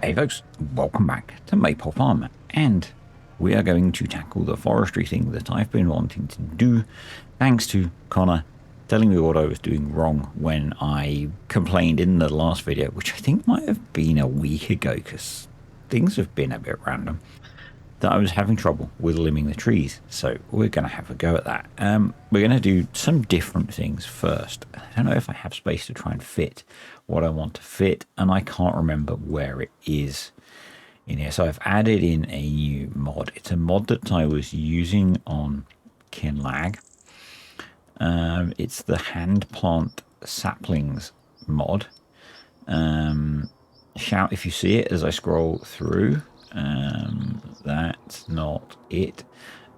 Hey folks, welcome back to Maypole Farm, and we are going to tackle the forestry thing that I've been wanting to do, thanks to Connor telling me what I was doing wrong when I complained in the last video, which I think might have been a week ago, because things have been a bit random, that I was having trouble with limbing the trees. So we're going to have a go at that. We're going to do some different things first. I don't know if I have space to try and fit what I want to fit, and I can't remember where it is in here. So I've added in a new mod. It's a mod that I was using on Kinlag. It's the hand plant saplings mod. Shout if you see it as I scroll through. That's not it.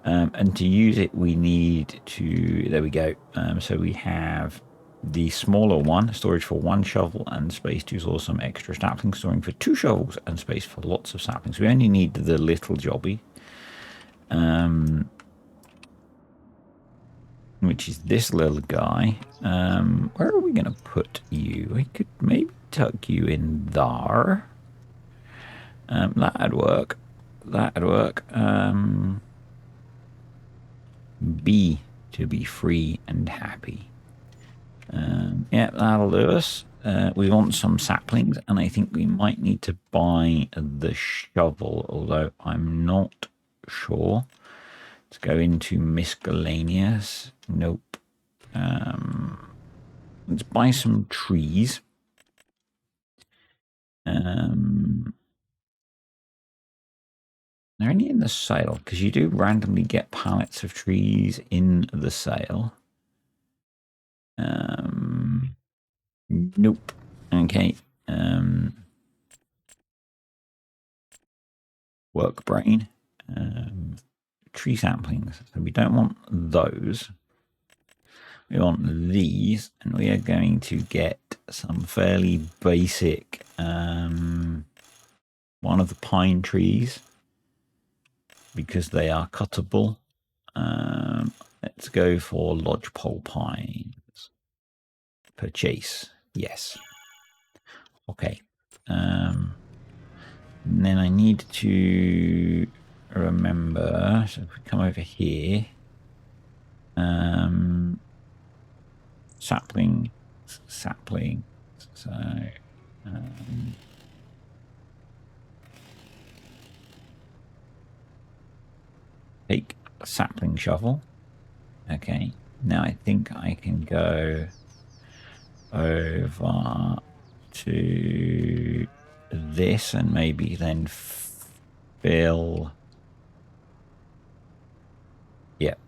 And to use it, we need to, there we go. So we have the smaller one, storage for 1 shovel and space to store some extra saplings, storing for 2 shovels and space for lots of saplings. We only need the little jobby, which is this little guy. Where are we going to put you? We could maybe tuck you in there. That'd work. That'd work. B, to be free and happy. Yeah, that'll do us. We want some saplings, and I think we might need to buy the shovel, although I'm not sure. Let's go into miscellaneous. Nope. Let's buy some trees. They're only in the sale, because you do randomly get pallets of trees in the sale. Nope. Okay. Work brain. Tree saplings. So we don't want those. We want these, and we are going to get some fairly basic one of the pine trees, because they are cuttable. Let's go for lodgepole pines. Purchase. Yes. Okay. And then I need to remember, so if we come over here, saplings, so take a sapling shovel. Okay, now I think I can go over to this and maybe then fill. Yep,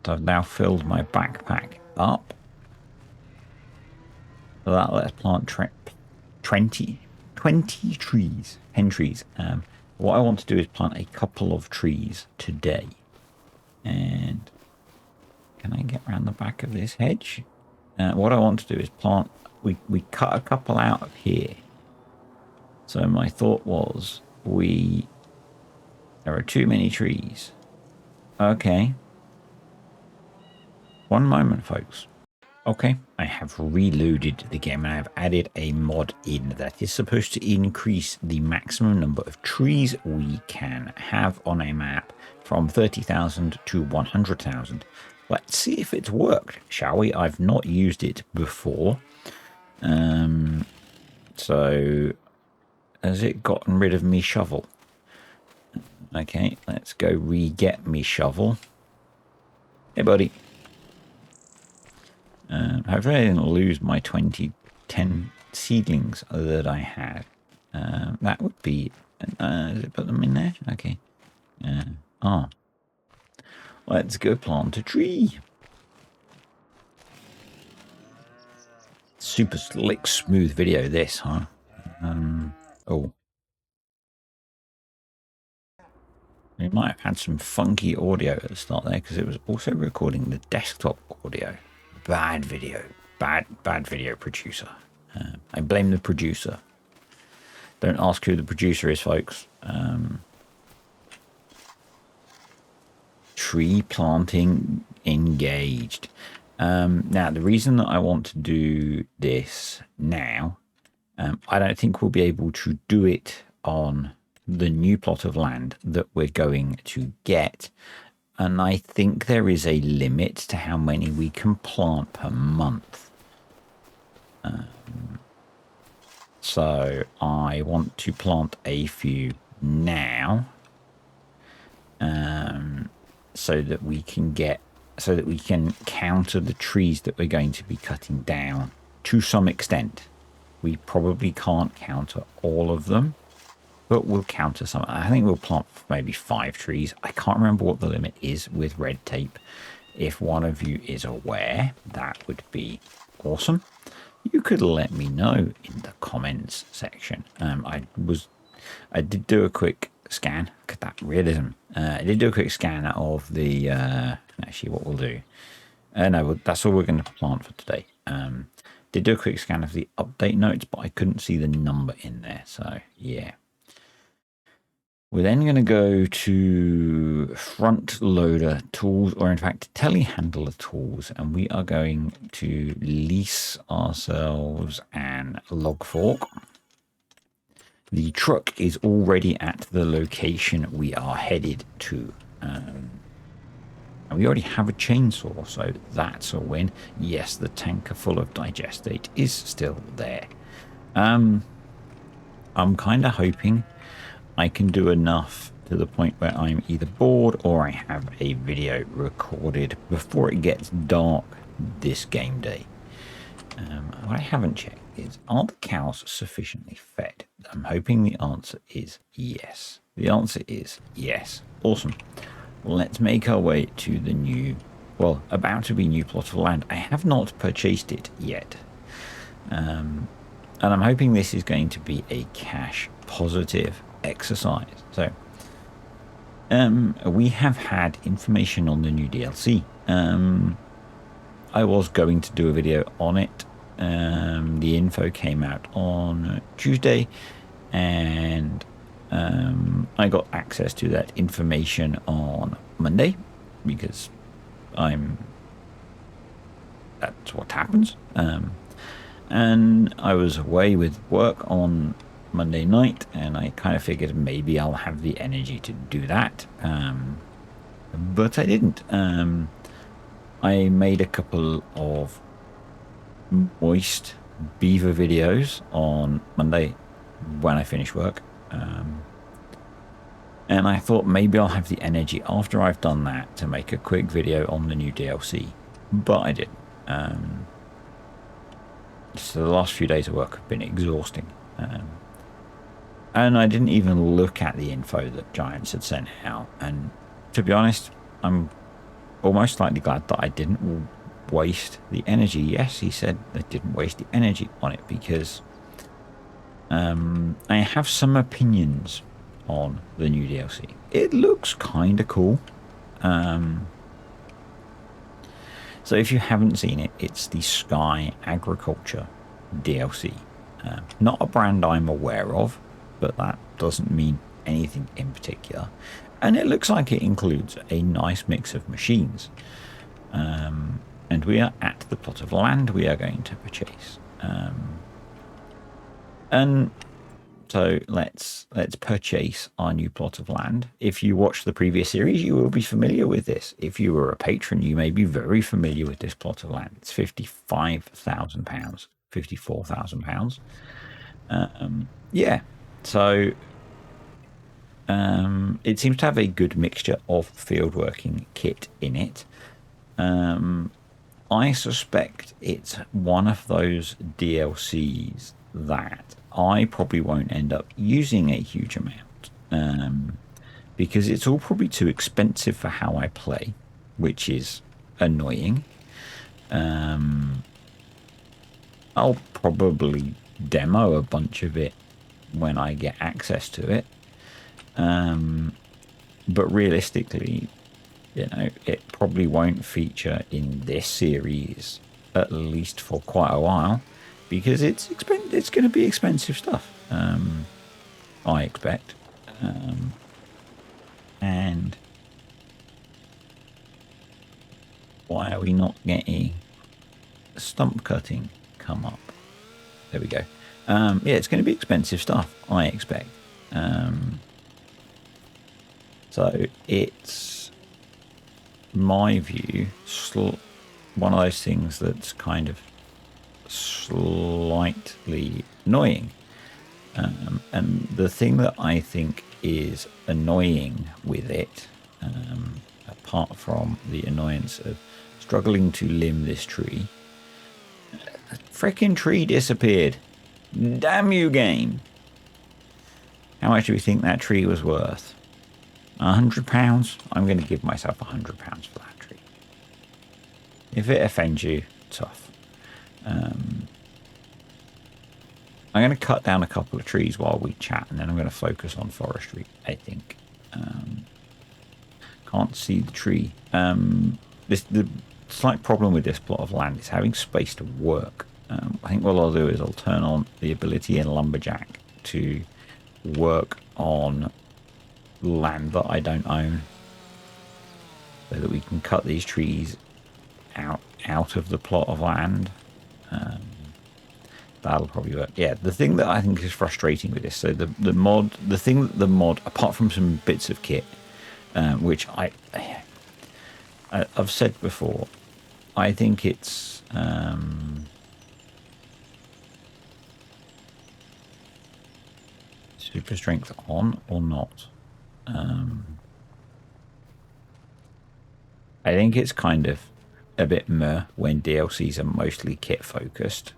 so I've now filled my backpack up. So that let's plant 20 trees, hen trees. What I want to do is plant a couple of trees today. And can I get around the back of this hedge? What I want to do is plant, we cut a couple out of here. So my thought was, there are too many trees. Okay. One moment, folks. Okay, I have reloaded the game and I have added a mod in that is supposed to increase the maximum number of trees we can have on a map from 30,000 to 100,000. Let's see if it's worked, shall we? I've not used it before. So, has it gotten rid of me shovel? Okay, let's go re-get me shovel. Hey, buddy. Hopefully I didn't lose my 10 seedlings that I had. That would be... does it put them in there? Okay. Let's go plant a tree. Super slick, smooth video, this, huh? Oh. We might have had some funky audio at the start there, because it was also recording the desktop audio. Bad video. Bad video producer. I blame the producer. Don't ask who the producer is, folks. Tree planting engaged. Now, the reason that I want to do this now, I don't think we'll be able to do it on the new plot of land that we're going to get. And I think there is a limit to how many we can plant per month. So I want to plant a few now, so that we can counter the trees that we're going to be cutting down to some extent. We probably can't counter all of them, but we'll counter some. I think we'll plant maybe 5 trees. I can't remember what the limit is with red tape. If one of you is aware, that would be awesome. You could let me know in the comments section. I did do a quick scan. Look at that realism. I did do a quick scan of the, actually what we'll do. No, that's all we're going to plant for today. Did do a quick scan of the update notes, but I couldn't see the number in there. So yeah. We're then going to go to front loader tools, or in fact telehandler tools, and we are going to lease ourselves an log fork. The truck is already at the location we are headed to. And we already have a chainsaw, so that's a win. Yes, the tanker full of digestate is still there. I'm kind of hoping I can do enough to the point where I'm either bored or I have a video recorded before it gets dark this game day. What I haven't checked is, are the cows sufficiently fed? I'm hoping the answer is yes. The answer is yes. Awesome. Let's make our way to the new, well, about to be new plot of land. I have not purchased it yet. And I'm hoping this is going to be a cash positive exercise. So we have had information on the new DLC. I was going to do a video on it. The info came out on Tuesday, and I got access to that information on Monday because that's what happens. And I was away with work on Monday night, and I kind of figured maybe I'll have the energy to do that, but I didn't. I made a couple of moist beaver videos on Monday when I finished work, and I thought maybe I'll have the energy after I've done that to make a quick video on the new DLC, but I didn't. So the last few days of work have been exhausting. And I didn't even look at the info that Giants had sent out. And to be honest, I'm almost slightly glad that I didn't waste the energy. Yes, he said I didn't waste the energy on it because I have some opinions on the new DLC. It looks kind of cool. So if you haven't seen it, it's the Sky Agriculture DLC. Not a brand I'm aware of, but that doesn't mean anything in particular. And it looks like it includes a nice mix of machines. And we are at the plot of land we are going to purchase. And so let's purchase our new plot of land. If you watched the previous series, you will be familiar with this. If you were a patron, you may be very familiar with this plot of land. It's £55,000, £54,000. Yeah, so it seems to have a good mixture of fieldworking kit in it. I suspect it's one of those DLCs that I probably won't end up using a huge amount, because it's all probably too expensive for how I play, which is annoying. I'll probably demo a bunch of it when I get access to it, but realistically, you know, it probably won't feature in this series, at least for quite a while, because it's going to be expensive stuff, I expect. And why are we not getting stump cutting come up? There we go. Yeah, it's going to be expensive stuff, I expect. So it's my view, one of those things that's kind of slightly annoying. And the thing that I think is annoying with it, apart from the annoyance of struggling to limb this tree, the frickin' tree disappeared. Damn you, game. How much do we think that tree was worth? £100? I'm going to give myself £100 for that tree. If it offends you, tough. I'm going to cut down a couple of trees while we chat, and then I'm going to focus on forestry, I think. Can't see the tree. The slight problem with this plot of land is having space to work. I think what I'll do is I'll turn on the ability in Lumberjack to work on land that I don't own, so that we can cut these trees out of the plot of land. That'll probably work. Yeah, the thing that I think is frustrating with this, so the mod, apart from some bits of kit, which I've said before, I think it's super strength on or not. I think it's kind of a bit meh when DLCs are mostly kit focused,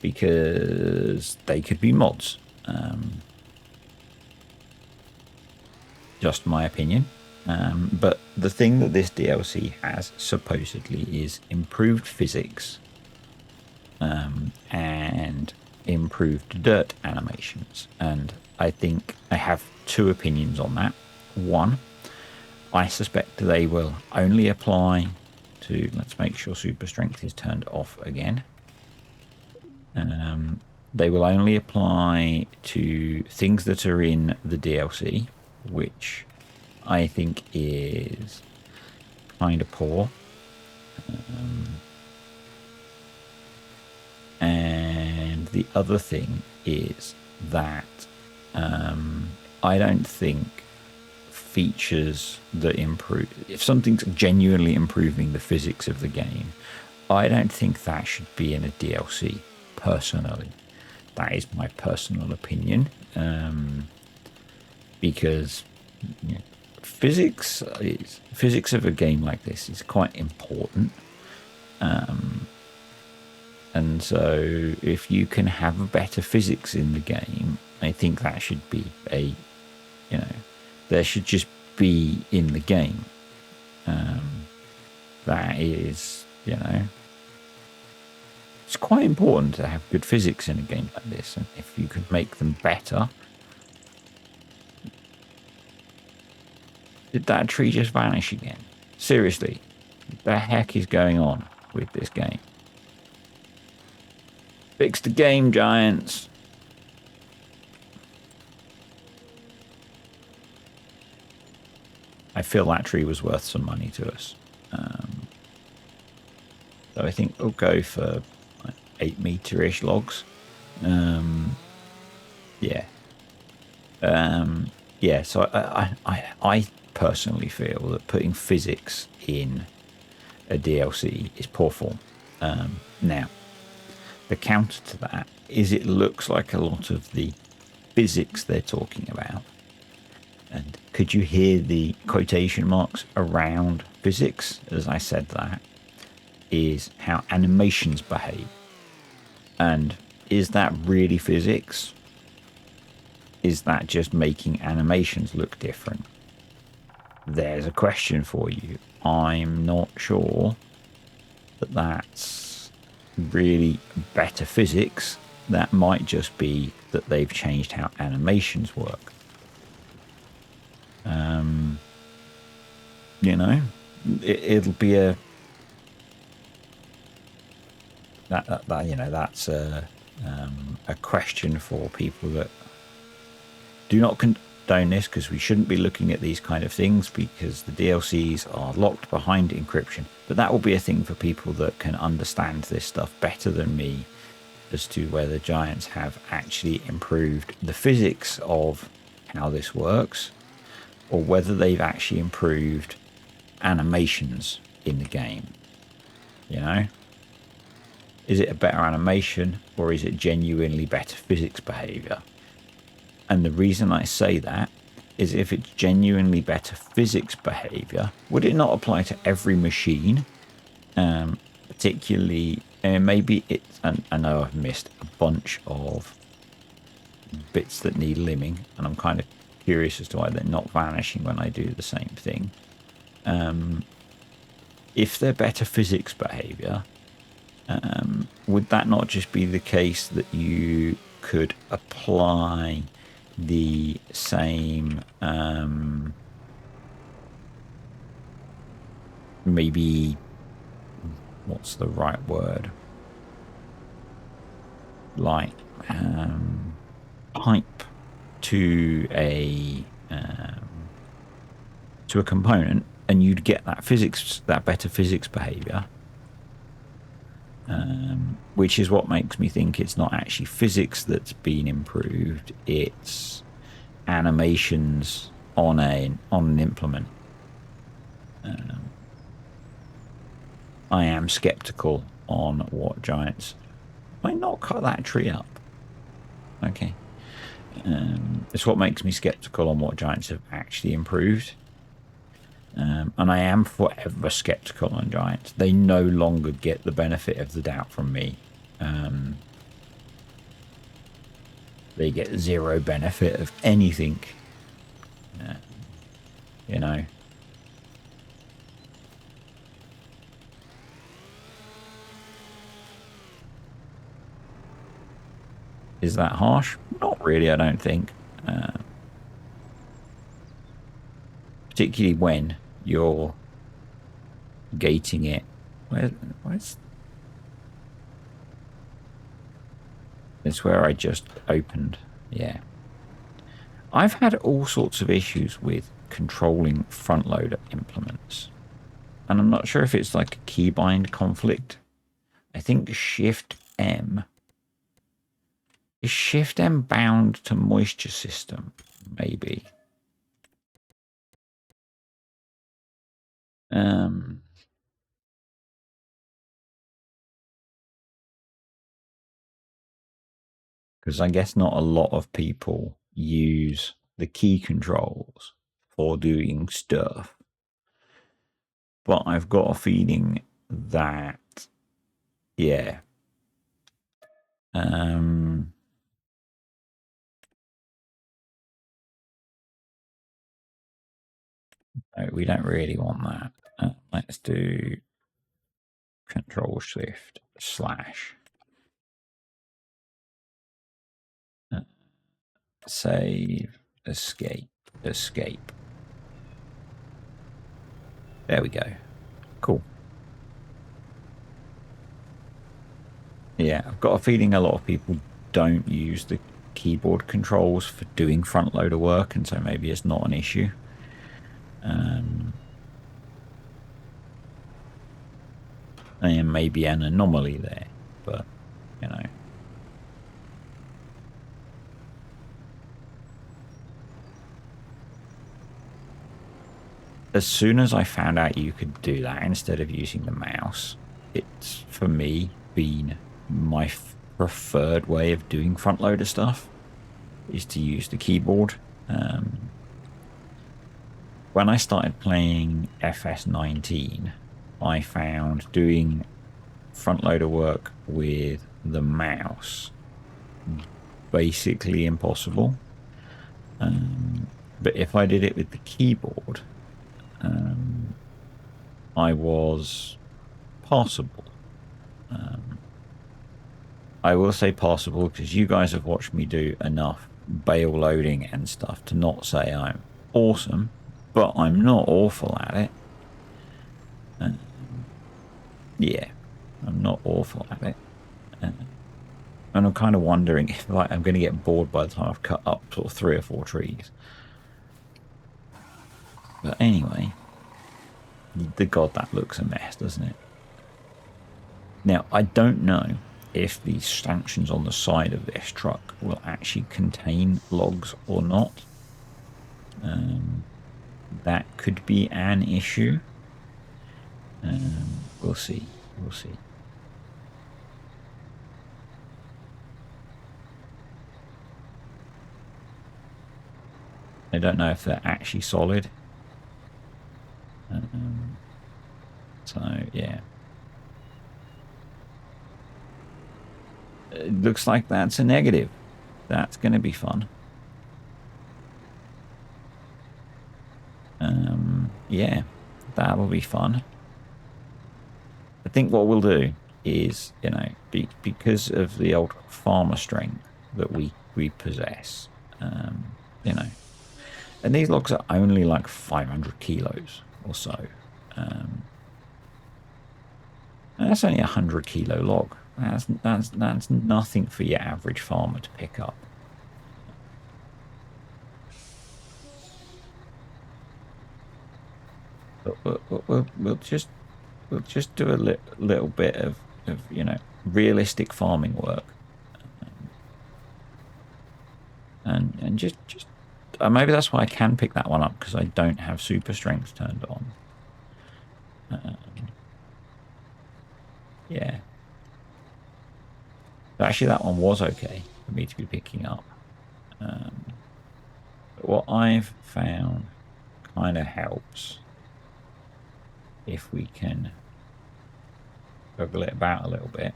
because they could be mods. Just my opinion. But the thing that this DLC has supposedly is improved physics, and improved dirt animations. And I think I have two opinions on that. One, I suspect they will only apply to, let's make sure super strength is turned off again. They will only apply to things that are in the DLC, which I think is kind of poor. And the other thing is that I don't think features that improve, if something's genuinely improving the physics of the game, I don't think that should be in a DLC, personally. That is my personal opinion, because physics of a game like this is quite important. And so if you can have better physics in the game, I think that should be there should just be in the game. That is, it's quite important to have good physics in a game like this. And if you could make them better. Did that tree just vanish again? Seriously, what the heck is going on with this game? Fix the game, Giants. I feel that tree was worth some money to us. So I think we'll go for 8-meter-ish logs. Yeah. Yeah, so I personally feel that putting physics in a DLC is poor form. Now, the counter to that is it looks like a lot of the physics they're talking about, and could you hear the quotation marks around physics as I said that, is how animations behave. And is that really physics? Is that just making animations look different? There's a question for you. I'm not sure that that's really better physics. That might just be that they've changed how animations work. It'll be that's a question for people that do not condone this, because we shouldn't be looking at these kind of things because the DLCs are locked behind encryption. But that will be a thing for people that can understand this stuff better than me as to whether Giants have actually improved the physics of how this works, or whether they've actually improved animations in the game. You know? Is it a better animation, or is it genuinely better physics behavior? And the reason I say that is, if it's genuinely better physics behavior, would it not apply to every machine? Particularly, maybe it's, and I know I've missed a bunch of bits that need limbing, and I'm kind of curious as to why they're not vanishing when I do the same thing. If they're better physics behavior, would that not just be the case that you could apply the same, maybe, what's the right word? Like, pipe to a component, and you'd get that physics, that better physics behavior, which is what makes me think it's not actually physics that's been improved, it's animations on an implement. I am skeptical on what Giants might not cut that tree up. Okay. It's what makes me skeptical on what Giants have actually improved. And I am forever skeptical on Giants. They no longer get the benefit of the doubt from me. They get zero benefit of anything. You know. Is that harsh? Not really, I don't think. Particularly when you're gating it. Where's... It's where I just opened. Yeah. I've had all sorts of issues with controlling front loader implements. And I'm not sure if it's like a keybind conflict. I think Shift M. Is Shift M bound to moisture system? Maybe. Because I guess not a lot of people use the key controls for doing stuff. But I've got a feeling that, yeah. No, we don't really want that. Let's do Control Shift slash. Save, escape, escape. There we go. Cool. Yeah, I've got a feeling a lot of people don't use the keyboard controls for doing front loader work, and so maybe it's not an issue. And maybe an anomaly there, but, you know. As soon as I found out you could do that instead of using the mouse, it's, for me, been my preferred way of doing front loader stuff, is to use the keyboard. When I started playing FS19, I found doing front loader work with the mouse basically impossible. But if I did it with the keyboard, I was passable. I will say passable because you guys have watched me do enough bail loading and stuff to not say I'm awesome, but I'm not awful at it. Yeah, I'm not awful at it. And I'm kind of wondering if, like, I'm going to get bored by the time I've cut up sort of 3 or 4 trees. But anyway, the God, that looks a mess, doesn't it? Now, I don't know if the stanchions on the side of this truck will actually contain logs or not. That could be an issue. We'll see. We'll see. I don't know if they're actually solid. So, yeah. It looks like that's a negative. That's going to be fun. Yeah, that'll be fun. I think what we'll do is, you know, because of the old farmer strength that we possess, you know, and these logs are only like 500 kilos or so. And that's only a 100-kilo log. That's nothing for your average farmer to pick up. But we'll just do a little bit of you know, realistic farming work, and just maybe that's why I can pick that one up, because I don't have super strength turned on. Yeah. So actually, that one was okay for me to be picking up. But what I've found kind of helps if we can juggle it about a little bit.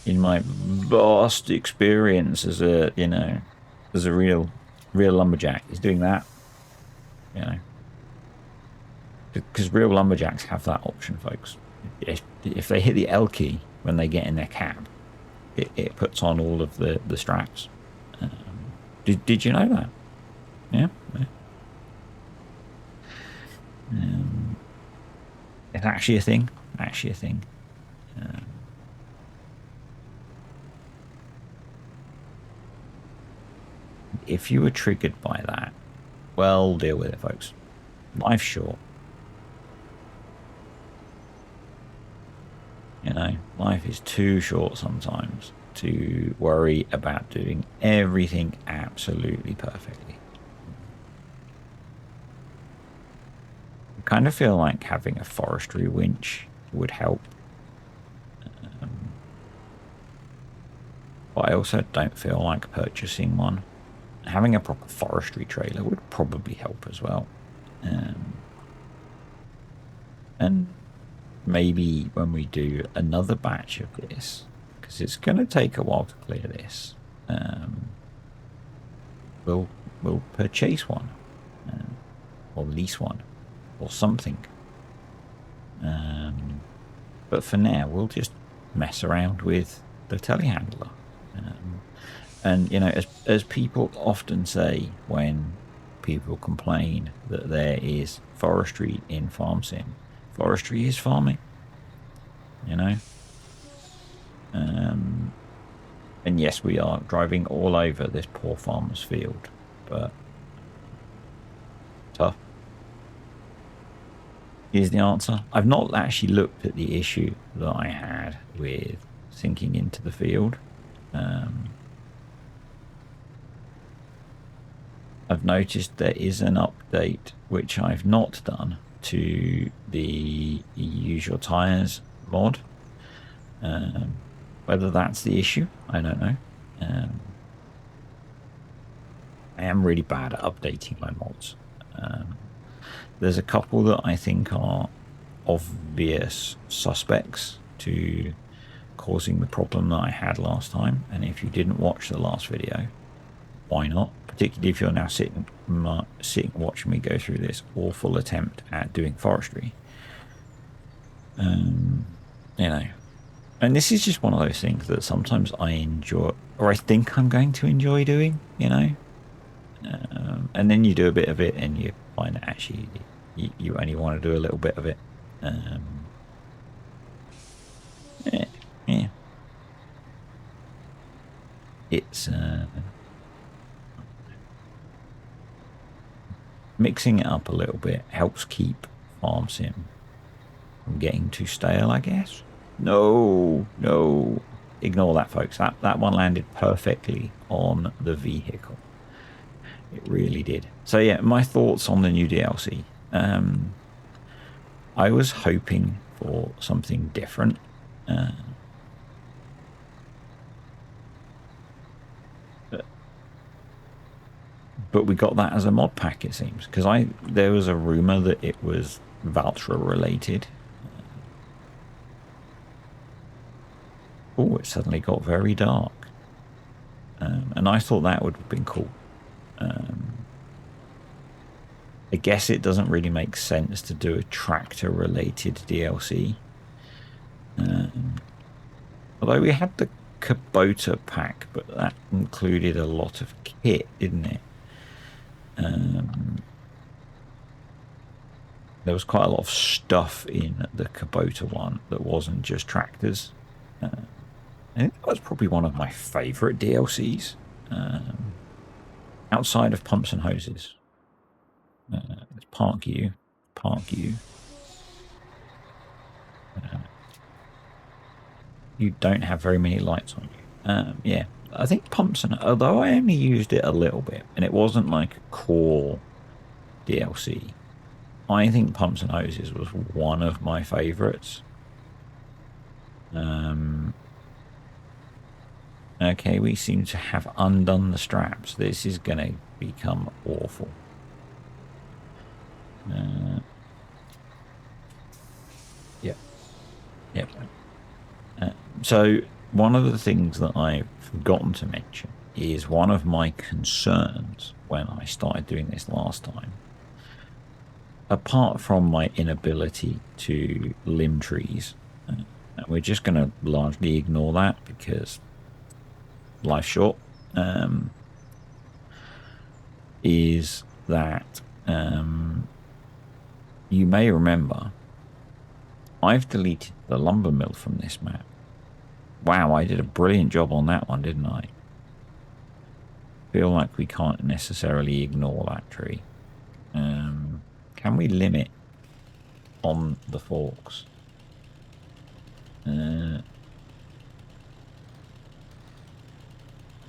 In my vast experience as a, you know, as a real lumberjack, is doing that, you know, because real lumberjacks have that option, folks. If they hit the L key when they get in their cab, it puts on all of the straps. Did you know that? Yeah. It's actually a thing. If you were triggered by that, well, deal with it, folks. Life's short. You know, life is too short sometimes to worry about doing everything absolutely perfectly. I kind of feel like having a forestry winch would help. But I also don't feel like purchasing one. Having a proper forestry trailer would probably help as well. And maybe when we do another batch of this, because it's going to take a while to clear this, we'll purchase one, or lease one, or something. But for now, we'll just mess around with the telehandler. And, you know, as people often say when people complain that there is forestry in farm sim, forestry is farming, you know. And yes, we are driving all over this poor farmer's field, but tough. Here's the answer. I've not actually looked at the issue that I had with sinking into the field. I've noticed there is an update, which I've not done, to the Use Your Tires mod. Whether that's the issue, I don't know. I am really bad at updating my mods. There's a couple that I think are obvious suspects to causing the problem that I had last time. And if you didn't watch the last video, why not? Particularly if you're now sitting watching me go through this awful attempt at doing forestry. You know, and this is just one of those things that sometimes I enjoy, or I think I'm going to enjoy doing, you know. And then you do a bit of it and you find that actually you only want to do a little bit of it. Yeah. It's mixing it up a little bit helps keep farm sim from getting too stale, I guess. No, no. Ignore that, folks. That one landed perfectly on the vehicle. It really did. So yeah, my thoughts on the new DLC. I was hoping for something different. But we got that as a mod pack, it seems, because there was a rumor that it was Valtra related. Oh, it suddenly got very dark, and I thought that would have been cool. I guess it doesn't really make sense to do a tractor related DLC. Although we had the Kubota pack, but that included a lot of kit, didn't it? There was quite a lot of stuff in the Kubota one that wasn't just tractors. I think that was probably one of my favourite DLCs. Outside of pumps and hoses. Let's park you. Park you. You don't have very many lights on you. Yeah, I think pumps and... Although I only used it a little bit, and it wasn't like a core DLC, I think pumps and hoses was one of my favourites. Okay, we seem to have undone the straps. This is going to become awful. Yep. Yep. So one of the things that I've forgotten to mention is one of my concerns when I started doing this last time, apart from my inability to limb trees, we're just going to largely ignore that because life's short, is that you may remember I've deleted the lumber mill from this map. Wow, I did a brilliant job on that one, didn't I? Feel like we can't necessarily ignore that tree. Can we limit on the forks?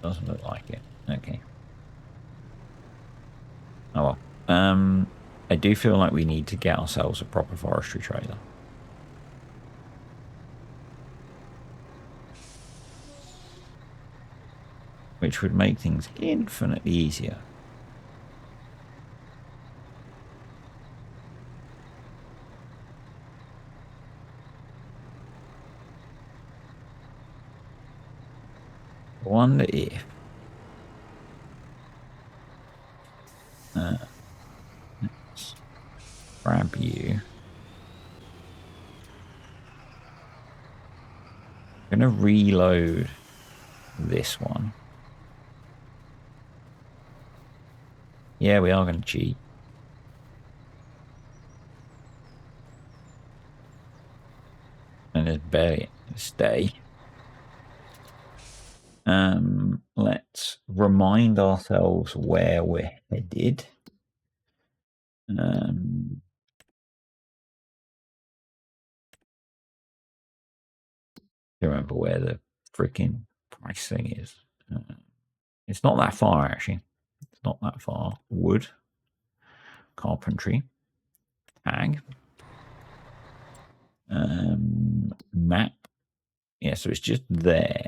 Doesn't look like it. Okay. Oh well. I do feel like we need to get ourselves a proper forestry trailer. Which would make things infinitely easier. I wonder if let's grab you. I'm gonna reload this one. Yeah, we are going to cheat. And just barely stay. Let's remind ourselves where we're headed. Remember where the freaking price thing is. It's not that far, actually. It's not that far. Wood. Carpentry. Tag. Map. Yeah, so it's just there.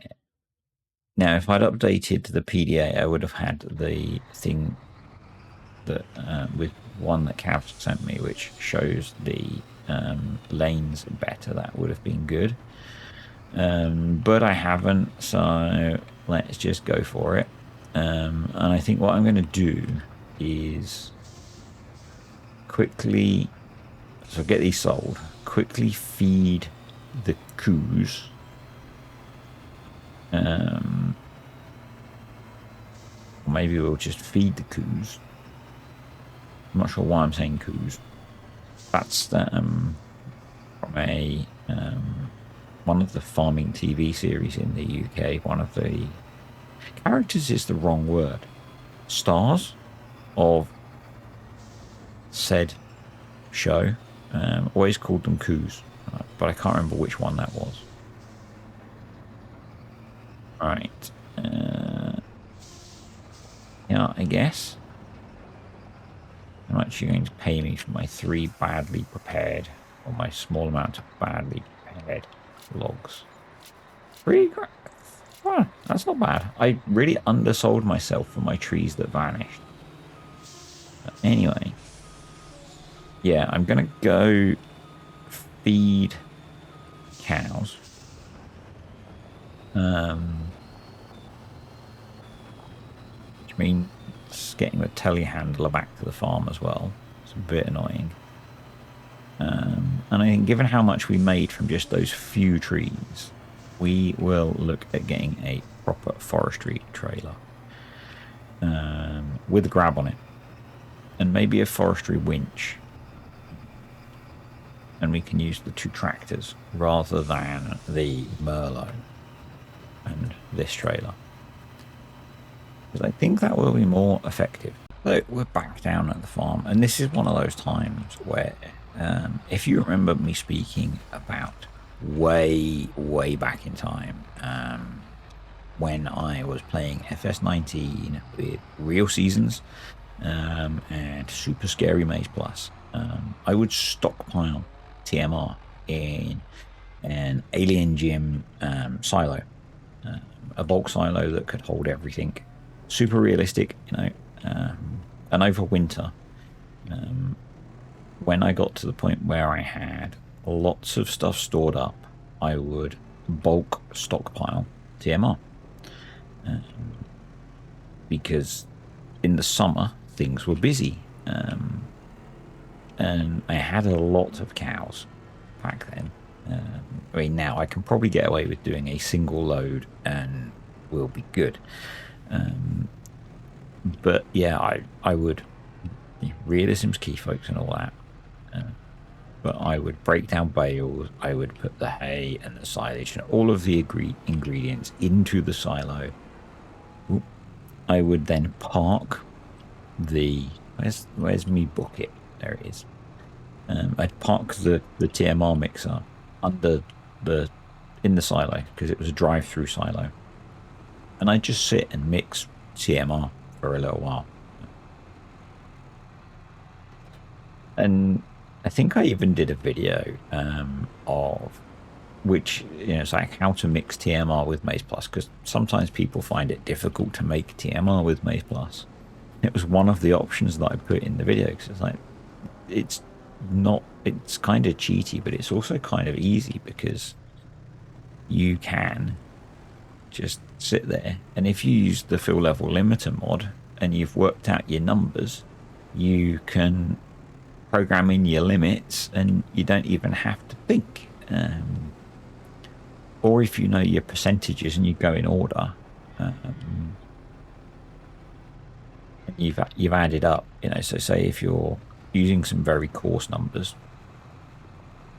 Now, if I'd updated the PDA, I would have had the thing that with one that Cav sent me, which shows the lanes better. That would have been good. But I haven't, so let's just go for it. And I think what I'm going to do is quickly, so get these sold, quickly feed the coos. Maybe we'll just feed the coos. I'm not sure why I'm saying coos. That's from a one of the farming TV series in the UK. One of the characters is the wrong word. Stars of said show always called them coos. but I can't remember which one that was. Right. Yeah, I guess. How much are you going to pay me for my 3 badly prepared, or my small amount of badly prepared logs? 3 grand? Well, that's not bad. I really undersold myself for my trees that vanished. But anyway. Yeah, I'm going to go feed cows. Which means getting the telehandler back to the farm as well. It's a bit annoying. And I think given how much we made from just those few trees, we will look at getting a proper forestry trailer with a grab on it. And maybe a forestry winch. And we can use the 2 tractors rather than the Merlot and this trailer. Because I think that will be more effective. So we're back down at the farm, and this is one of those times where, if you remember me speaking about way back in time, when I was playing FS19 with Real Seasons and Super Scary Maze Plus, I would stockpile TMR in an Alien Gym silo, a bulk silo that could hold everything. Super realistic, you know, and over winter, when I got to the point where I had lots of stuff stored up, I would bulk stockpile TMR. Because in the summer, things were busy. And I had a lot of cows back then. I mean, now I can probably get away with doing a single load and we'll be good. But yeah, I would, realism's key, folks, and all that. But I would break down bales, I would put the hay and the silage and all of the ingredients into the silo. I would then park the, where's me bucket? There it is. I'd park the TMR mixer under in the silo because it was a drive-through silo, and I'd just sit and mix TMR for a little while. And I think I even did a video of which, it's like how to mix TMR with Maze Plus, because sometimes people find it difficult to make TMR with Maze Plus. It was one of the options that I put in the video because it's like, it's kind of cheaty, but it's also kind of easy because you can just sit there, and if you use the fill level limiter mod and you've worked out your numbers, you can program in your limits and you don't even have to think. Or if you know your percentages and you go in order, you've added up, so say if you're using some very coarse numbers,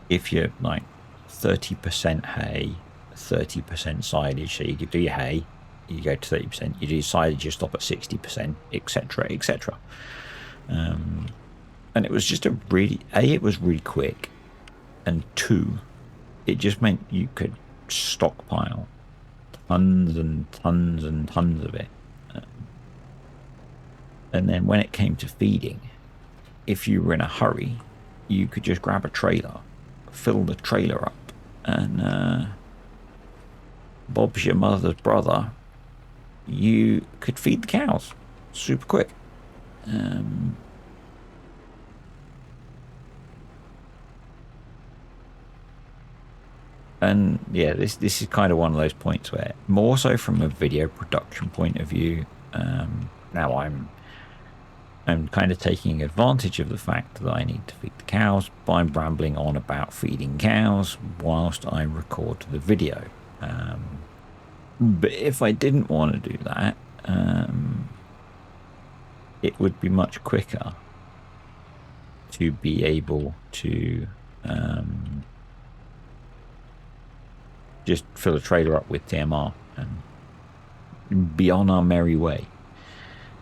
if you're like 30% hay, 30% silage, so you could do your hay, you go to 30%, you do silage, you stop at 60%, etc, etc. And it was just it was really quick, and 2, it just meant you could stockpile tons and tons and tons of it. And then when it came to feeding, if you were in a hurry, you could just grab a trailer, fill the trailer up, and Bob's your mother's brother, you could feed the cows super quick. And yeah, this is kind of one of those points where, more so from a video production point of view, now I'm kind of taking advantage of the fact that I need to feed the cows by rambling on about feeding cows whilst I record the video. But if I didn't want to do that, it would be much quicker to be able to just fill a trailer up with TMR and be on our merry way.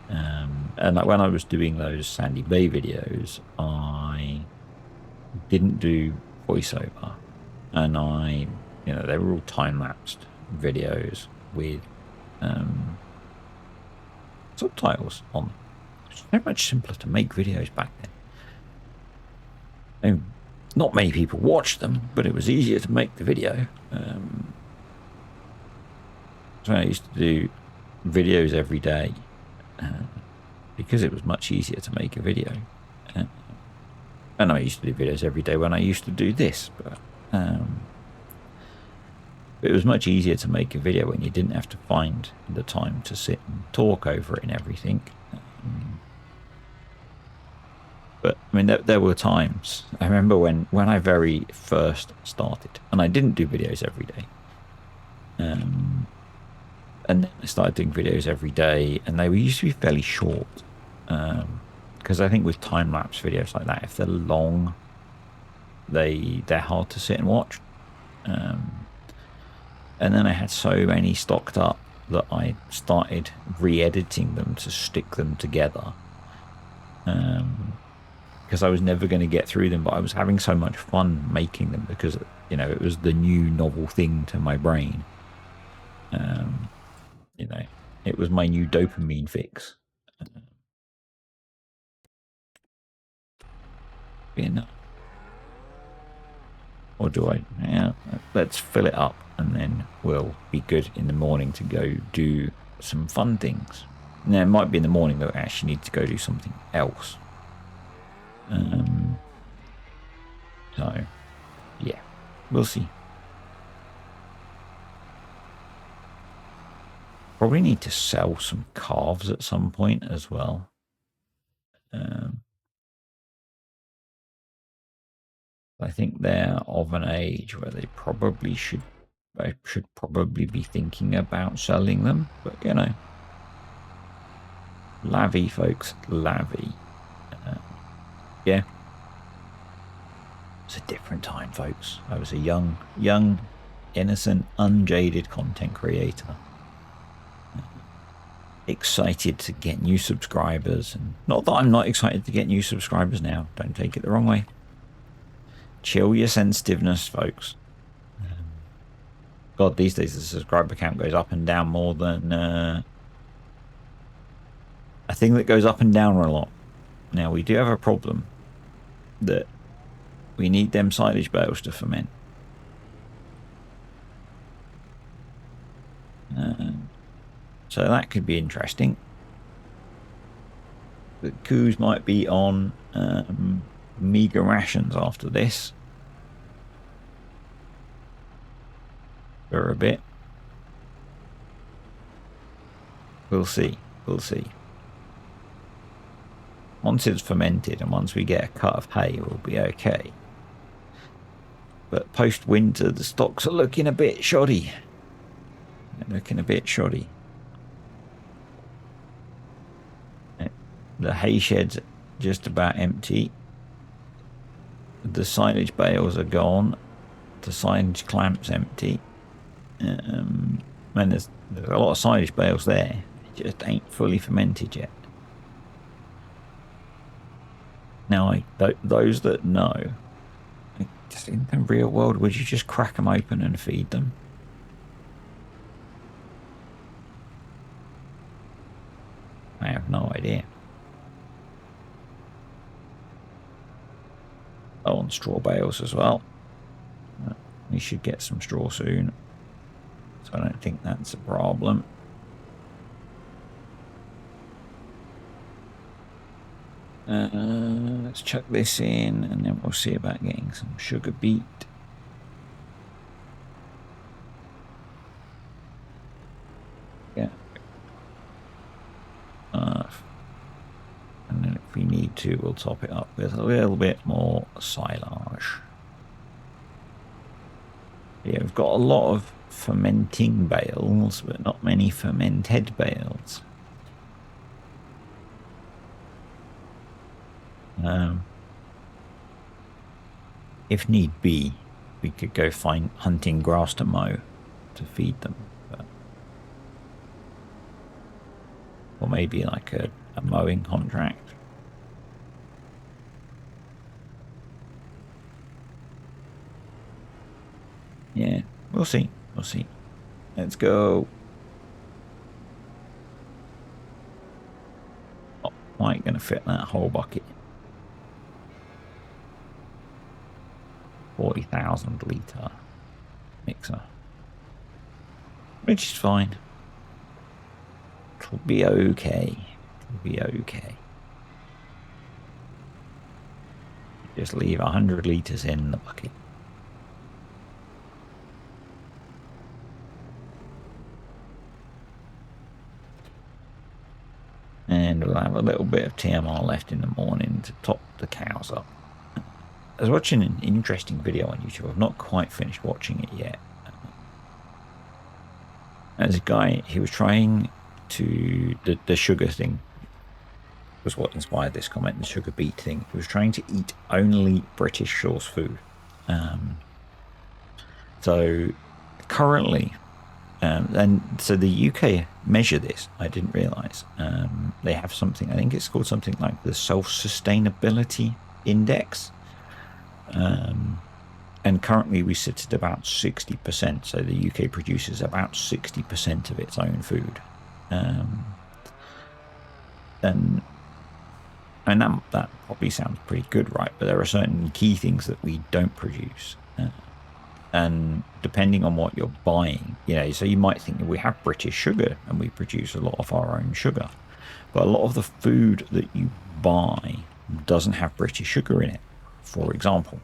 And like when I was doing those Sandy Bay videos, I didn't do voiceover and they were all time-lapsed videos with subtitles on. It's so much simpler to make videos back then. And not many people watched them, but it was easier to make the video. So I used to do videos every day because it was much easier to make a video. And I used to do videos every day when I used to do this, but it was much easier to make a video when you didn't have to find the time to sit and talk over it and everything. But I mean, there were times. I remember when I very first started, and I didn't do videos every day. And then I started doing videos every day, and they used to be fairly short. Because I think with time-lapse videos like that, if they're long, they're hard to sit and watch. And then I had so many stocked up that I started re-editing them to stick them together. Because I was never going to get through them, but I was having so much fun making them because, it was the new novel thing to my brain. It was my new dopamine fix. Or do I? Yeah, let's fill it up and then we'll be good in the morning to go do some fun things. Now, it might be in the morning that I actually need to go do something else. So, yeah, we'll see. Probably need to sell some calves at some point as well. I think they're of an age where I should probably be thinking about selling them, but Lavy, folks, Lavy. Yeah. It's a different time, folks. I was a young, innocent, unjaded content creator. Excited to get new subscribers. And not that I'm not excited to get new subscribers now. Don't take it the wrong way. Chill your sensitiveness, folks. God, these days the subscriber count goes up and down more than a thing that goes up and down a lot. Now, we do have a problem that we need them silage bales to ferment. So that could be interesting. The coos might be on meager rations after this for a bit. We'll see. We'll see. Once it's fermented and once we get a cut of hay, we'll be okay. But post-winter, the stocks are looking a bit shoddy. They're looking a bit shoddy. The hay shed's just about empty. The silage bales are gone. The silage clamp's empty. And there's a lot of silage bales there. It just ain't fully fermented yet. Now, those that know, just in the real world, would you just crack them open and feed them? I have no idea. Oh, and straw bales as well. We should get some straw soon. So I don't think that's a problem. Let's chuck this in and then we'll see about getting some sugar beet. Yeah. And then if we need to, we'll top it up with a little bit more silage. Yeah, we've got a lot of fermenting bales, but not many fermented bales. If need be, we could go find hunting grass to mow to feed them. Or maybe like a mowing contract. Yeah, we'll see. We'll see. Let's go. Not quite going to fit that whole bucket. 40,000 litre mixer, which is fine. It'll be okay. It'll be okay. Just leave 100 litres in the bucket. And we'll have a little bit of TMR left in the morning to top the cows up. I was watching an interesting video on YouTube. I've not quite finished watching it yet. There's a guy, he was trying to, the sugar thing was what inspired this comment, the sugar beet thing. He was trying to eat only British source food. So currently, and so the UK measure this, I didn't realise. They have something, I think it's called something like the Self-Sustainability Index. And currently we sit at about 60%. So the UK produces about 60% of its own food. And that probably sounds pretty good, right? But there are certain key things that we don't produce. And depending on what you're buying, so you might think we have British sugar and we produce a lot of our own sugar. But a lot of the food that you buy doesn't have British sugar in it, for example.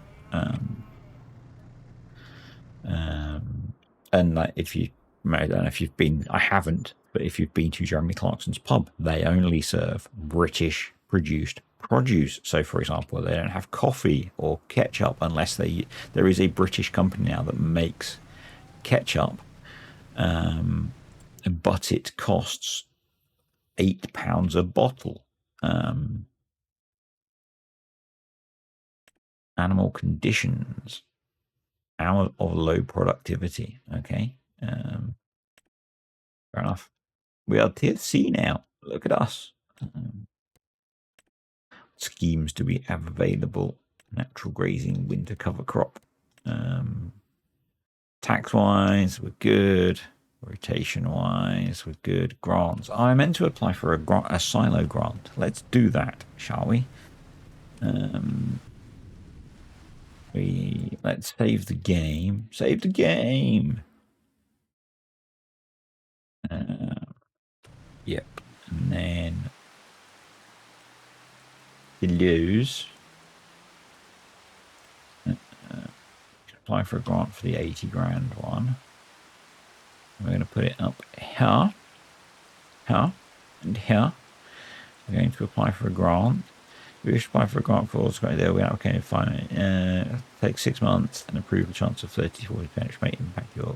And like if you, I don't know if you've been, I haven't, but if you've been to Jeremy Clarkson's pub, they only serve British produced produce. So for example, they don't have coffee or ketchup unless there is a British company now that makes ketchup, but it costs £8 a bottle. Animal conditions, hour of low productivity. Okay, fair enough. We are tier C now. Look at us. Schemes to be available. Natural grazing, winter cover crop. Tax-wise, we're good. Rotation-wise, we're good. Grants. I meant to apply for a silo grant. Let's do that, shall we? Let's save the game. Save the game. Yep. And then lose. Apply for a grant for the 80 grand one. We're going to put it up here, and here. We're going to apply for a grant. We wish to apply for a grant for all there. We're okay. Fine. Take 6 months and approve a chance of 30 to 40%, which may impact your.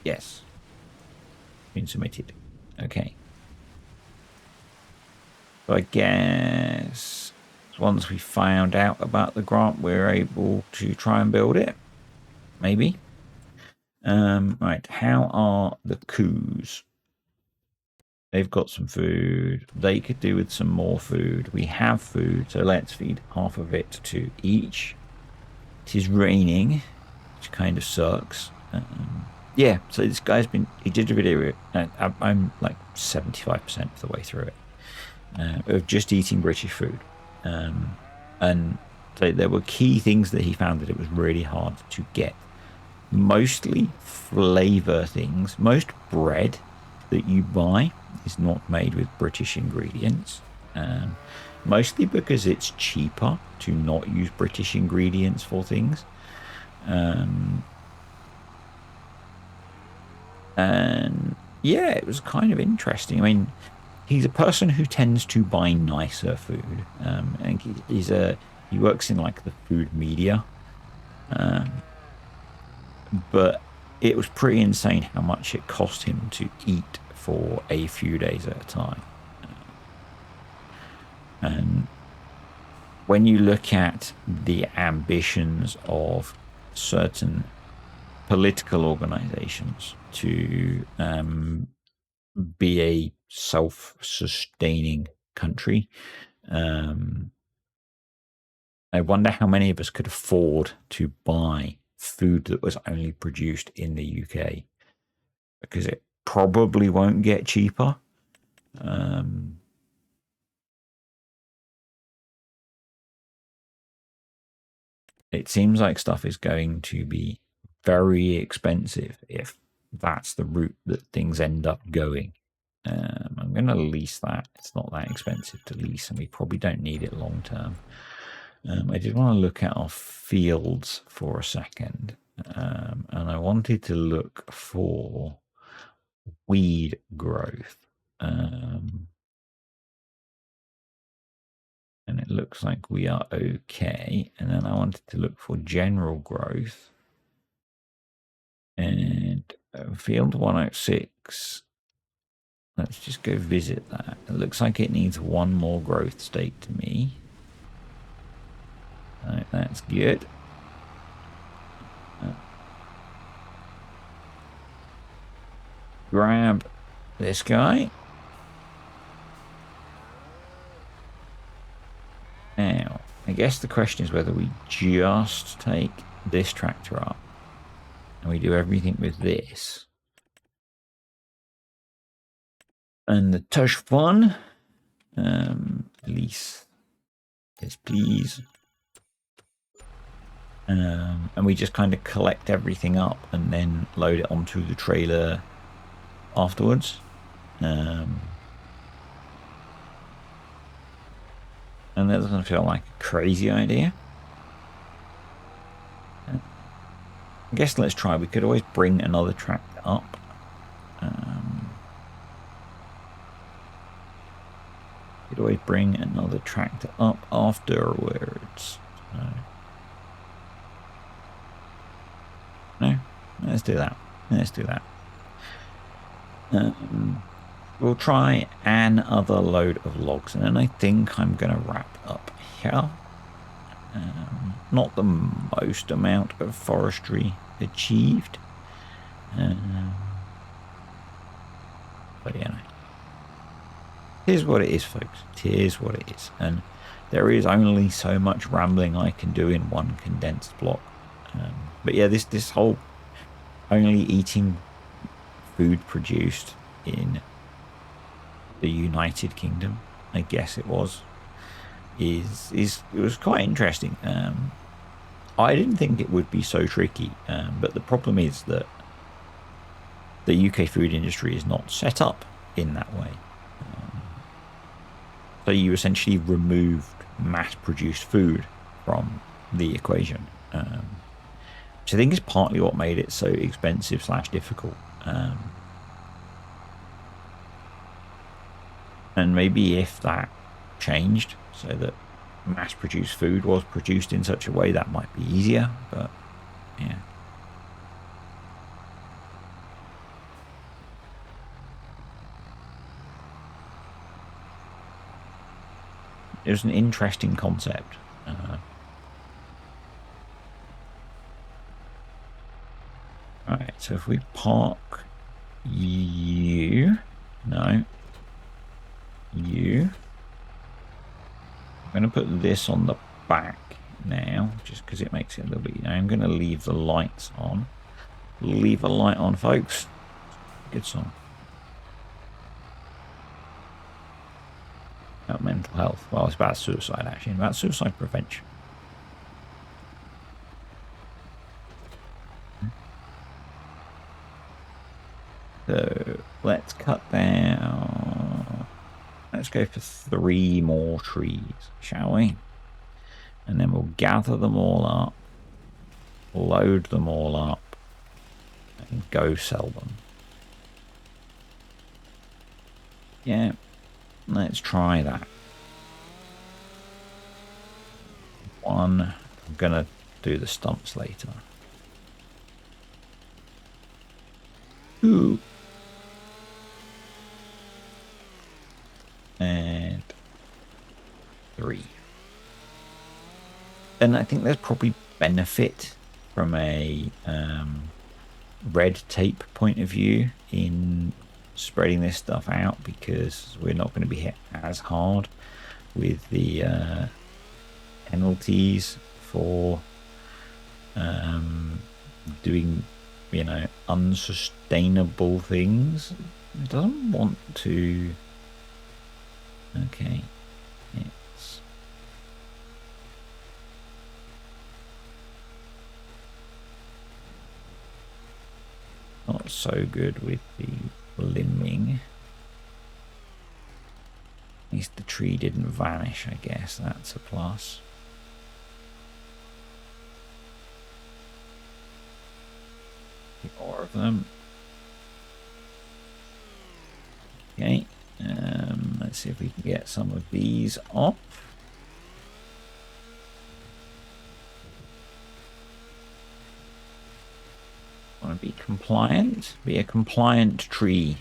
Yes. Been submitted. Okay. So I guess once we found out about the grant, we're able to try and build it. Maybe. Right. How are the coos? They've got some food. They could do with some more food. We have food, so let's feed half of it to each. It is raining, which kind of sucks. Yeah, so this guy's he did a video, I'm like 75% of the way through it, of just eating British food. And so there were key things that he found that it was really hard to get. Mostly flavor things. Most bread that you buy is not made with British ingredients, mostly because it's cheaper to not use British ingredients for things. And yeah, it was kind of interesting. I mean, he's a person who tends to buy nicer food. And he works in like the food media, but it was pretty insane how much it cost him to eat for a few days at a time. And when you look at the ambitions of certain political organizations to be a self-sustaining country, I wonder how many of us could afford to buy food that was only produced in the UK, because it probably won't get cheaper. It seems like stuff is going to be very expensive if that's the route that things end up going. I'm going to lease that. It's not that expensive to lease, and we probably don't need it long term. I did want to look at our fields for a second, and I wanted to look for weed growth. And it looks like we are okay. And then I wanted to look for general growth. And field 106, let's just go visit that. It looks like it needs one more growth state to me. Right, that's good. Grab this guy. Now, I guess the question is whether we just take this tractor up and we do everything with this. And the tush one, lease this, please. And we just kind of collect everything up and then load it onto the trailer afterwards. And that doesn't feel like a crazy idea. I guess let's try. We could always bring another tractor up. Could always bring another tractor up afterwards. No, let's do that. Let's do that. We'll try another load of logs, and then I think I'm going to wrap up here. Not the most amount of forestry achieved. But yeah, it is what it is, folks. It is what it is. And there is only so much rambling I can do in one condensed block. But yeah, this whole only eating food produced in the United Kingdom, I guess it was, it was quite interesting. I didn't think it would be so tricky, but the problem is that the UK food industry is not set up in that way. So you essentially removed mass-produced food from the equation, which I think is partly what made it so expensive / difficult. And maybe if that changed so that mass-produced food was produced in such a way, that might be easier, but yeah. It was an interesting concept. Alright, so if we park you... No. You. I'm going to put this on the back now, just because it makes it a little bit... I'm going to leave the lights on. Leave a light on, folks. Good song. About mental health. Well, it's about suicide, actually. About suicide prevention. So let's cut down. Let's go for 3 more trees, shall we? And then we'll gather them all up, load them all up, and go sell them. Yeah, let's try that. I'm gonna do the stumps later. Ooh. And 3. And I think there's probably benefit from a red tape point of view in spreading this stuff out, because we're not going to be hit as hard with the penalties for doing, you know, unsustainable things. It doesn't want to. Okay, it's not so good with the limbing. At least the tree didn't vanish, I guess. That's a plus. More of them. Okay. Let's see if we can get some of these off. Want to be compliant? Be a compliant tree.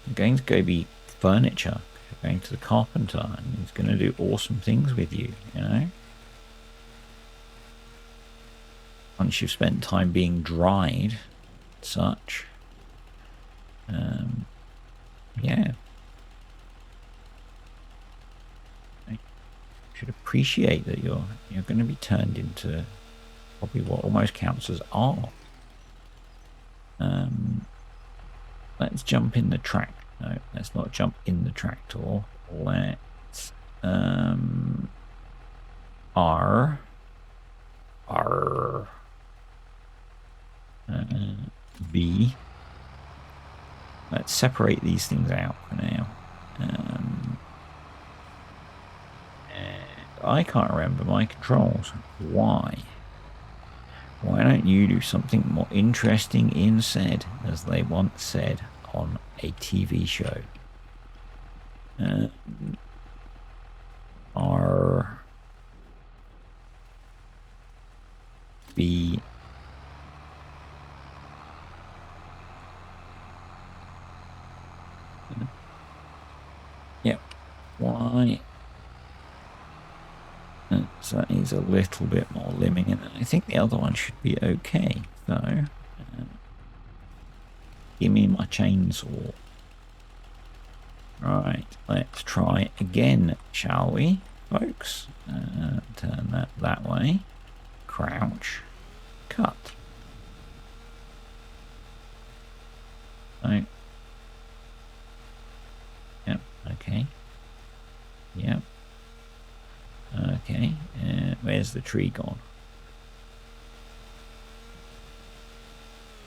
You're going to go be furniture. You're going to the carpenter and he's going to do awesome things with you, you know? Once you've spent time being dried, such. Yeah. You should appreciate that you're going to be turned into probably what almost counts as art. Let's jump in the track. No, let's not jump in the tractor. Let's B. Let's separate these things out for now. And I can't remember my controls. Why? Why don't you do something more interesting instead, as they once said on a TV show? R B. Yep. Y. So that needs a little bit more limbing, and I think the other one should be okay. So, give me my chainsaw. Right, let's try again, shall we, folks? Turn that way. Crouch. Cut. So, yep, okay. Yep. Okay, where's the tree gone?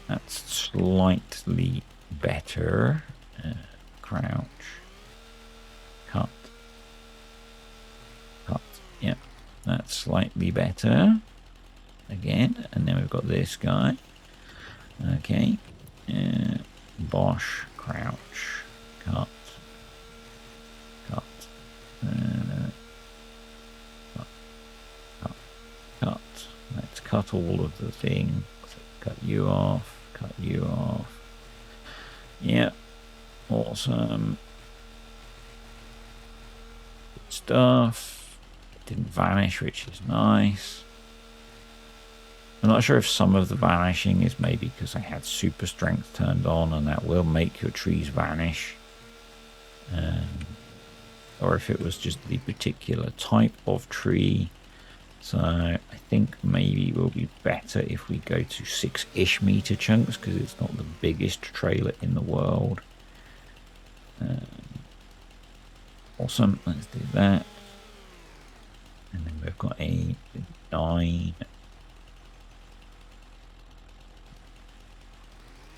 That's slightly better. Crouch. Cut. Cut. Yep, that's slightly better. Again, and then we've got this guy. Okay. Bosh. Crouch. Cut. Cut. Cut. Let's cut all of the things. Cut you off. Cut you off. Yep. Awesome. Good stuff. It didn't vanish, which is nice. I'm not sure if some of the vanishing is maybe because I had super strength turned on and that will make your trees vanish. Or if it was just the particular type of tree. So I think maybe we'll be better if we go to 6-ish meter chunks because it's not the biggest trailer in the world. Awesome, let's do that. And then we've got a 9.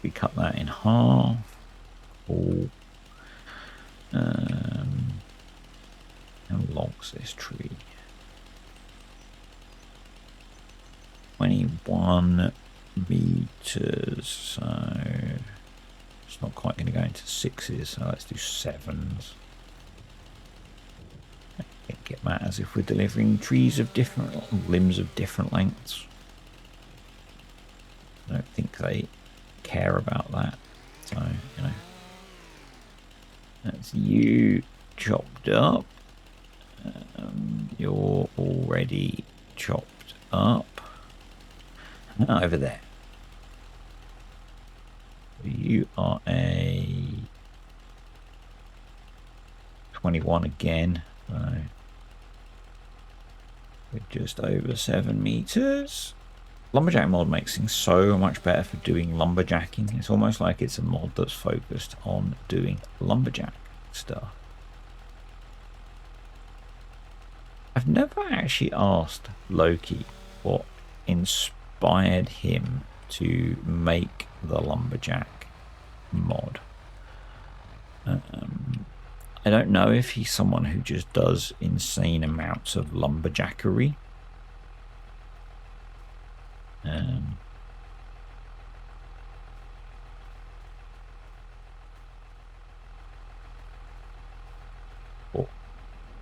We cut that in half. Cool. How long's this tree? 21 meters, so it's not quite going to go into 6s, so let's do 7s. I think it matters if we're delivering trees of different limbs of different lengths. I don't think they care about that, so you know, that's you chopped up. You're already chopped up. Over there. You are a 21 again. So We're just over 7 meters. Lumberjack mod makes things so much better for doing lumberjacking. It's almost like it's a mod that's focused on doing lumberjack stuff. I've never actually asked Loki what inspired him to make the lumberjack mod. I don't know if he's someone who just does insane amounts of lumberjackery. Or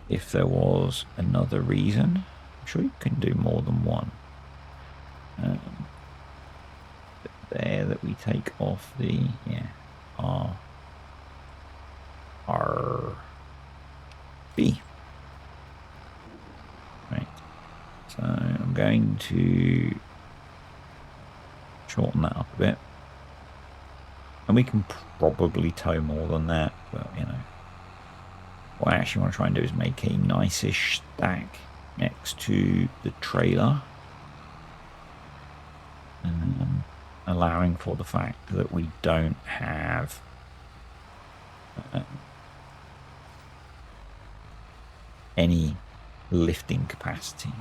if there was another reason, I'm sure you can do more than one. There that we take off the R B. Right. So I'm going to shorten that up a bit. And we can probably tow more than that, but you know. What I actually want to try and do is make a nice-ish stack next to the trailer. Allowing for the fact that we don't have any lifting capacity.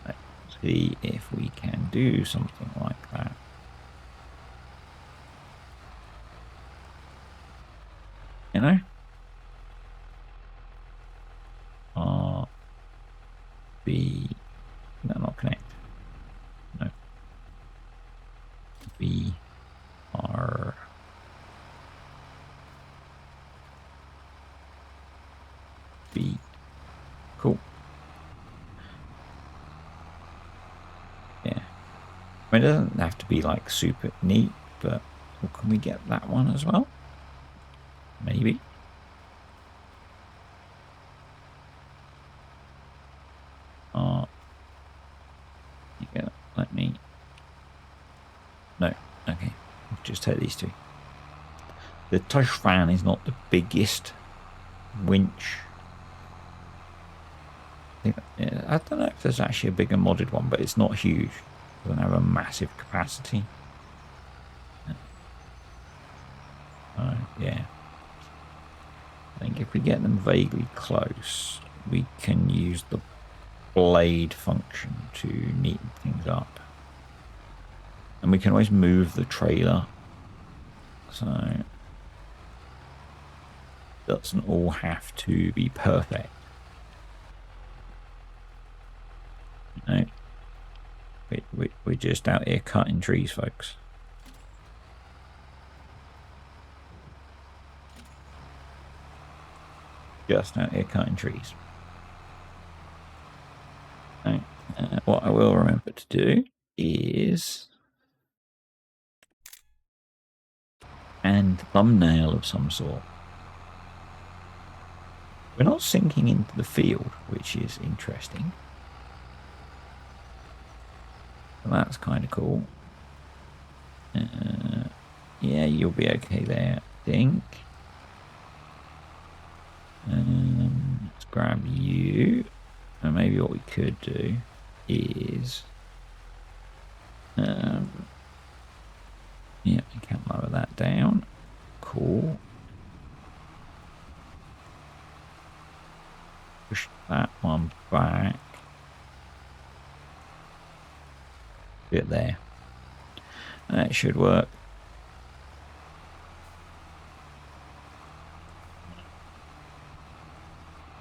Let's see if we can do something like that. You know? B. No, not connect. No. B. R. B. Cool. Yeah. I mean, it doesn't have to be like super neat, but well, can we get that one as well? Maybe. You gonna let me? No. Okay. Just take these two. The tush fan is not the biggest winch. I don't know if there's actually a bigger modded one, but it's not huge. It doesn't have a massive capacity. Yeah. I think if we get them vaguely close, we can use the blade function to neaten things up. And we can always move the trailer. So it doesn't all have to be perfect. No. We're just out here cutting trees, folks. Just out here cutting trees. Right. What I will remember to do is and thumbnail of some sort. We're not sinking into the field, which is interesting. So that's kind of cool. Yeah, you'll be okay there, I think. Let's grab you. And maybe what we could do is... yeah, we can lower that down. Cool. Push that one back. Bit there. That should work.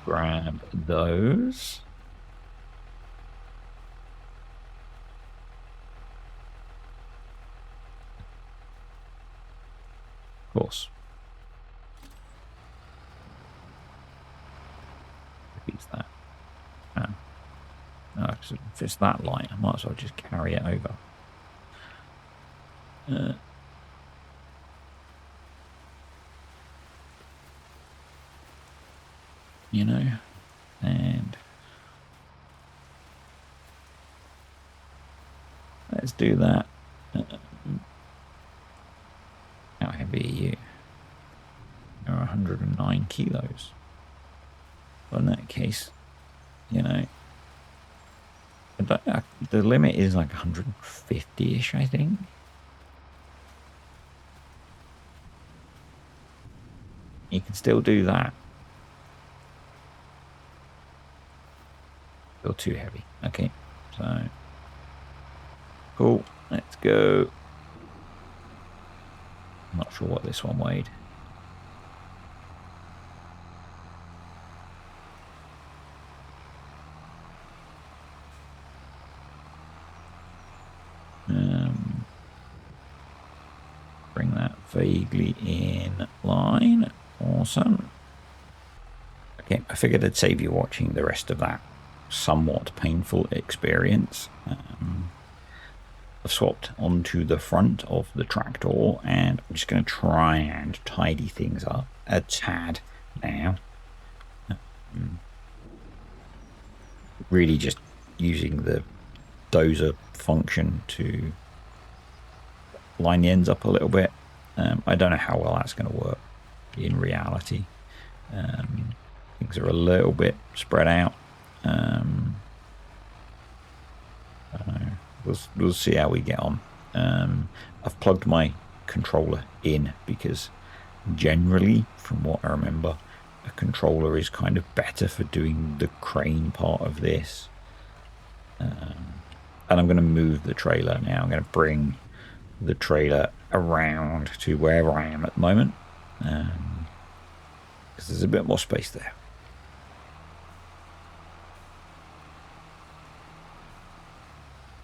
Grab those. Of course. Repeats that. No, if it's that light, I might as well just carry it over. You know, and let's do that. How heavy heavy are you? You're 109 kilos. Well, in that case, you know, the limit is like 150-ish, I think. You can still do that. Still too heavy. Okay, so cool. Let's go. I'm not sure what this one weighed. Bring that vaguely in line. Awesome. Okay, I figured I'd save you watching the rest of that somewhat painful experience. I've swapped onto the front of the tractor, and I'm just going to try and tidy things up a tad now. Really just using the dozer function to line the ends up a little bit. I don't know how well that's going to work in reality. Things are a little bit spread out. We'll see how we get on. I've plugged my controller in because generally, from what I remember, a controller is kind of better for doing the crane part of this. And I'm going to move the trailer now. I'm going to bring the trailer around to wherever I am at the moment, because there's a bit more space there.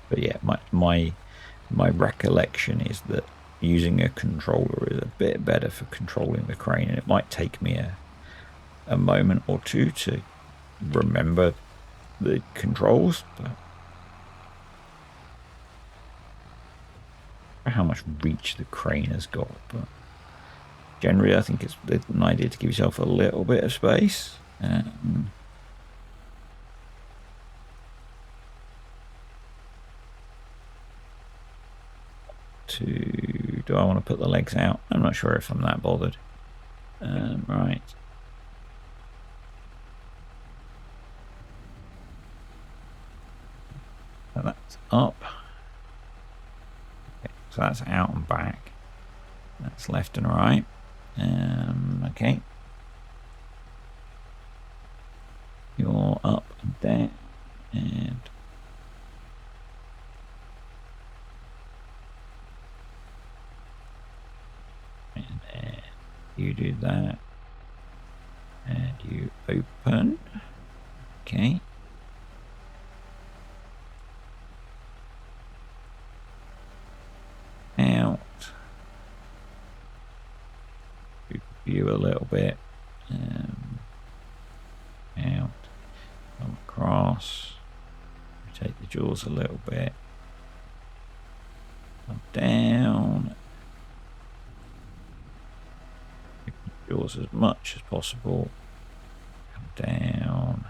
But yeah, my recollection is that using a controller is a bit better for controlling the crane, and it might take me a moment or two to remember the controls, but how much reach the crane has got. But generally, I think it's an idea to give yourself a little bit of space. Do I want to put the legs out? I'm not sure if I'm that bothered. Right. So that's up. Okay, so that's out and back. That's left and right. Okay. You're up and down and then you do that and you open. Okay. Out. View a little bit. Out. Come across. Rotate the jaws a little bit. Come down. Jaws as much as possible. Come down.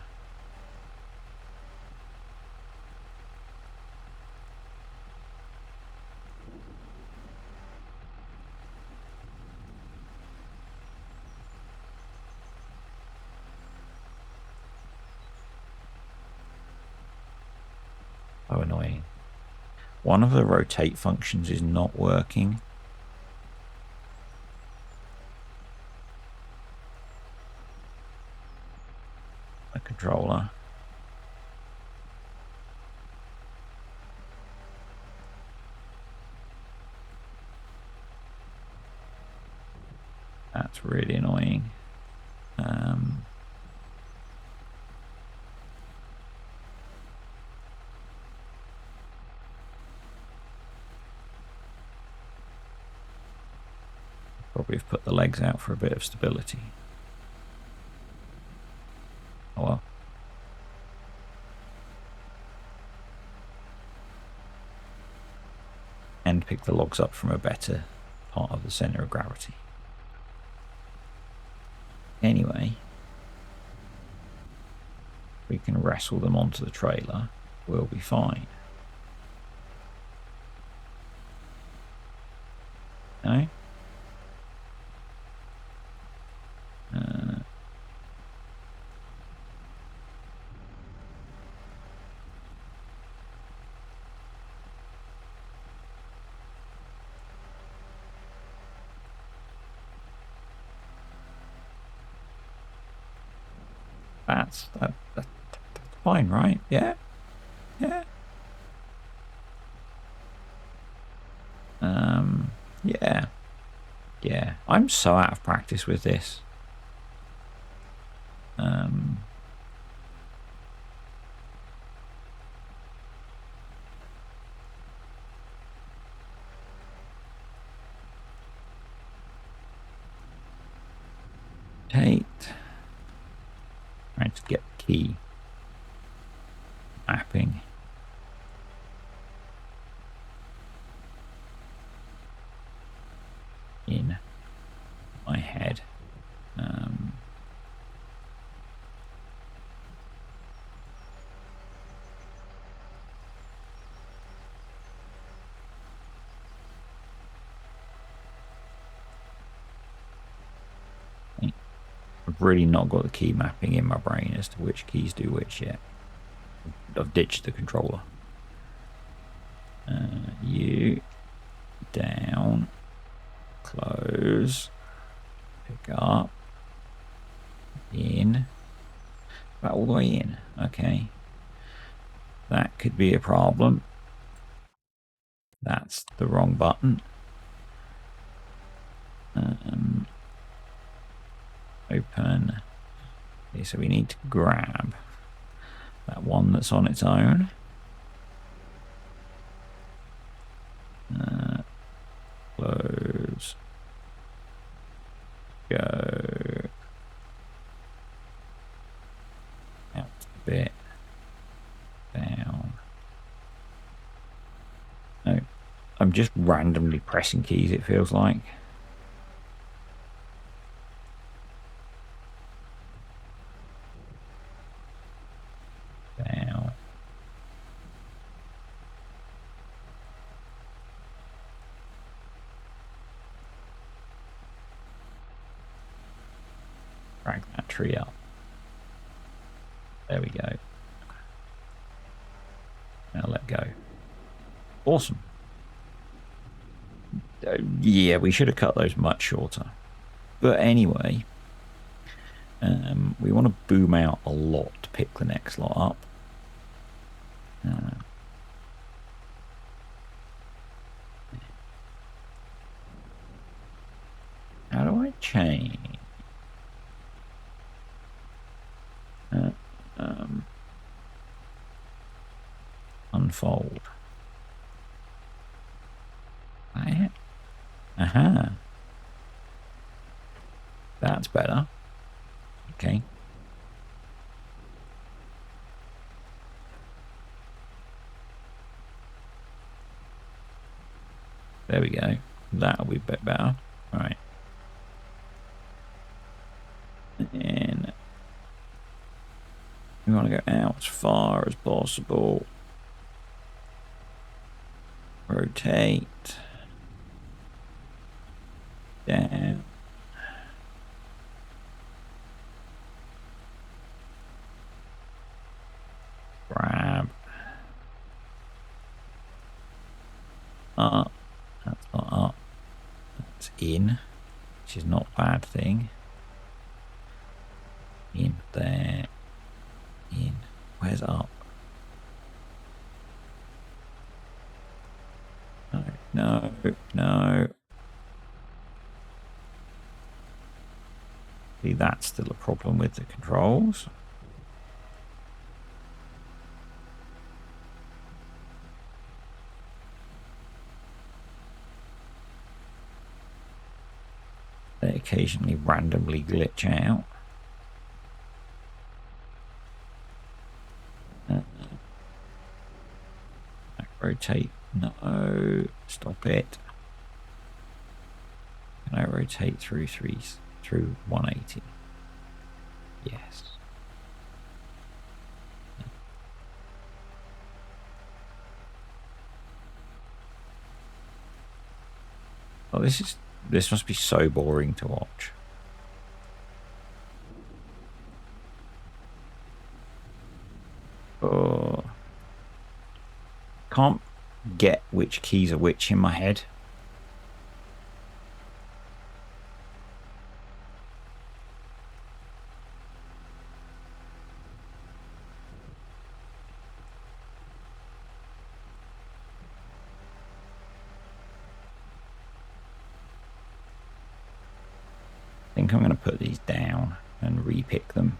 Oh, annoying. One of the rotate functions is not working. The controller. That's really annoying. Probably have put the legs out for a bit of stability. Oh well. And pick the logs up from a better part of the center of gravity. Anyway, we can wrestle them onto the trailer. We'll be fine. No? That's fine, right? Yeah, yeah. Yeah, yeah. I'm so out of practice with this. Tate. Trying to get the key mapping. In my head. I've really not got the key mapping in my brain as to which keys do which yet. I've ditched the controller. You down, close, pick up, in, about all the way in. Okay, that could be a problem. That's the wrong button. Open. Okay, so we need to grab that one that's on its own. Close. Go. Out a bit. Down. No. I'm just randomly pressing keys, it feels like. Down. Drag that tree up. There we go. Now let go. Awesome. Yeah, we should have cut those much shorter. But anyway, we want to boom out a lot to pick the next lot up. How do I change? Unfold. Aha. That's better. Okay. There we go. That'll be a bit better. All right. And we want to go out as far as possible. Rotate. Down. Grab. Up. That's not up. That's in, which is not a bad thing. In there. In. Where's up? No, no, no. See, that's still a problem with the controls. They occasionally randomly glitch out. Rotate. No. Stop it. Can I rotate through 180? Yes. Oh, this must be so boring to watch. Oh. Can't get which keys are which in my head. think I'm going to put these down and repick them.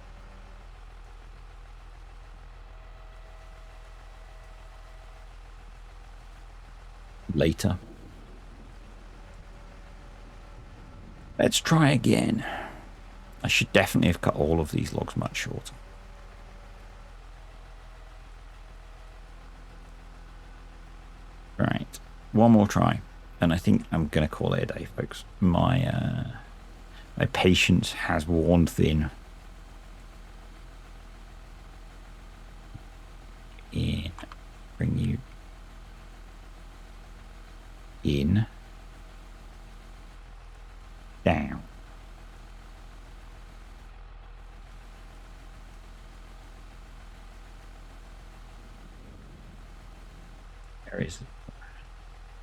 Later. Let's try again. I should definitely have cut all of these logs much shorter. Right, one more try, and I think I'm going to call it a day, folks. My patience has worn thin. In, bring you in, down. There is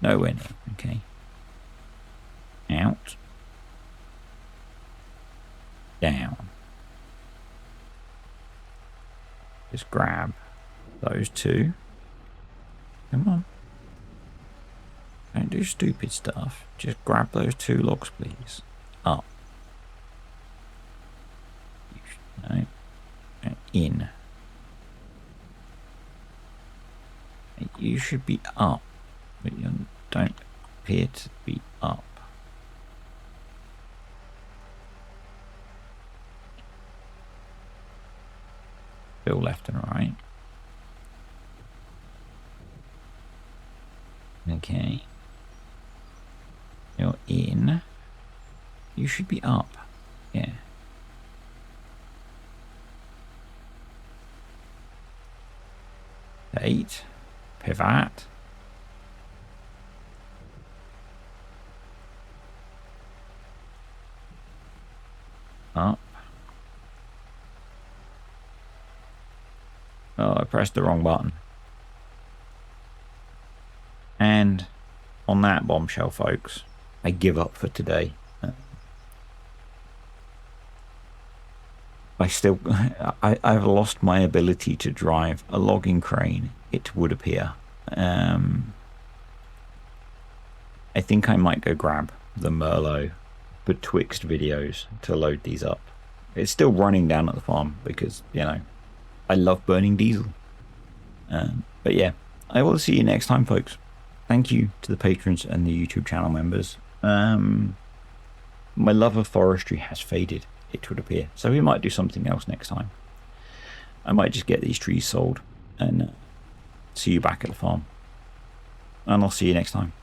nowhere near. Okay. Out. Down. Just grab those two. Come on. Don't do stupid stuff. Just grab those two logs, please. Up. No. In. You should be up, but you don't appear to be up. Still left and right. Okay. You're in. You should be up. Yeah. Eight. Pivot. Up. Oh, I pressed the wrong button. And on that bombshell, folks, I give up for today. I've lost my ability to drive a logging crane, it would appear. I think I might go grab the Merlot betwixt videos to load these up. It's still running down at the farm because, you know, I love burning diesel. But yeah, I will see you next time, folks. Thank you to the patrons and the YouTube channel members. My love of forestry has faded, it would appear. So we might do something else next time. I might just get these trees sold and see you back at the farm. And I'll see you next time.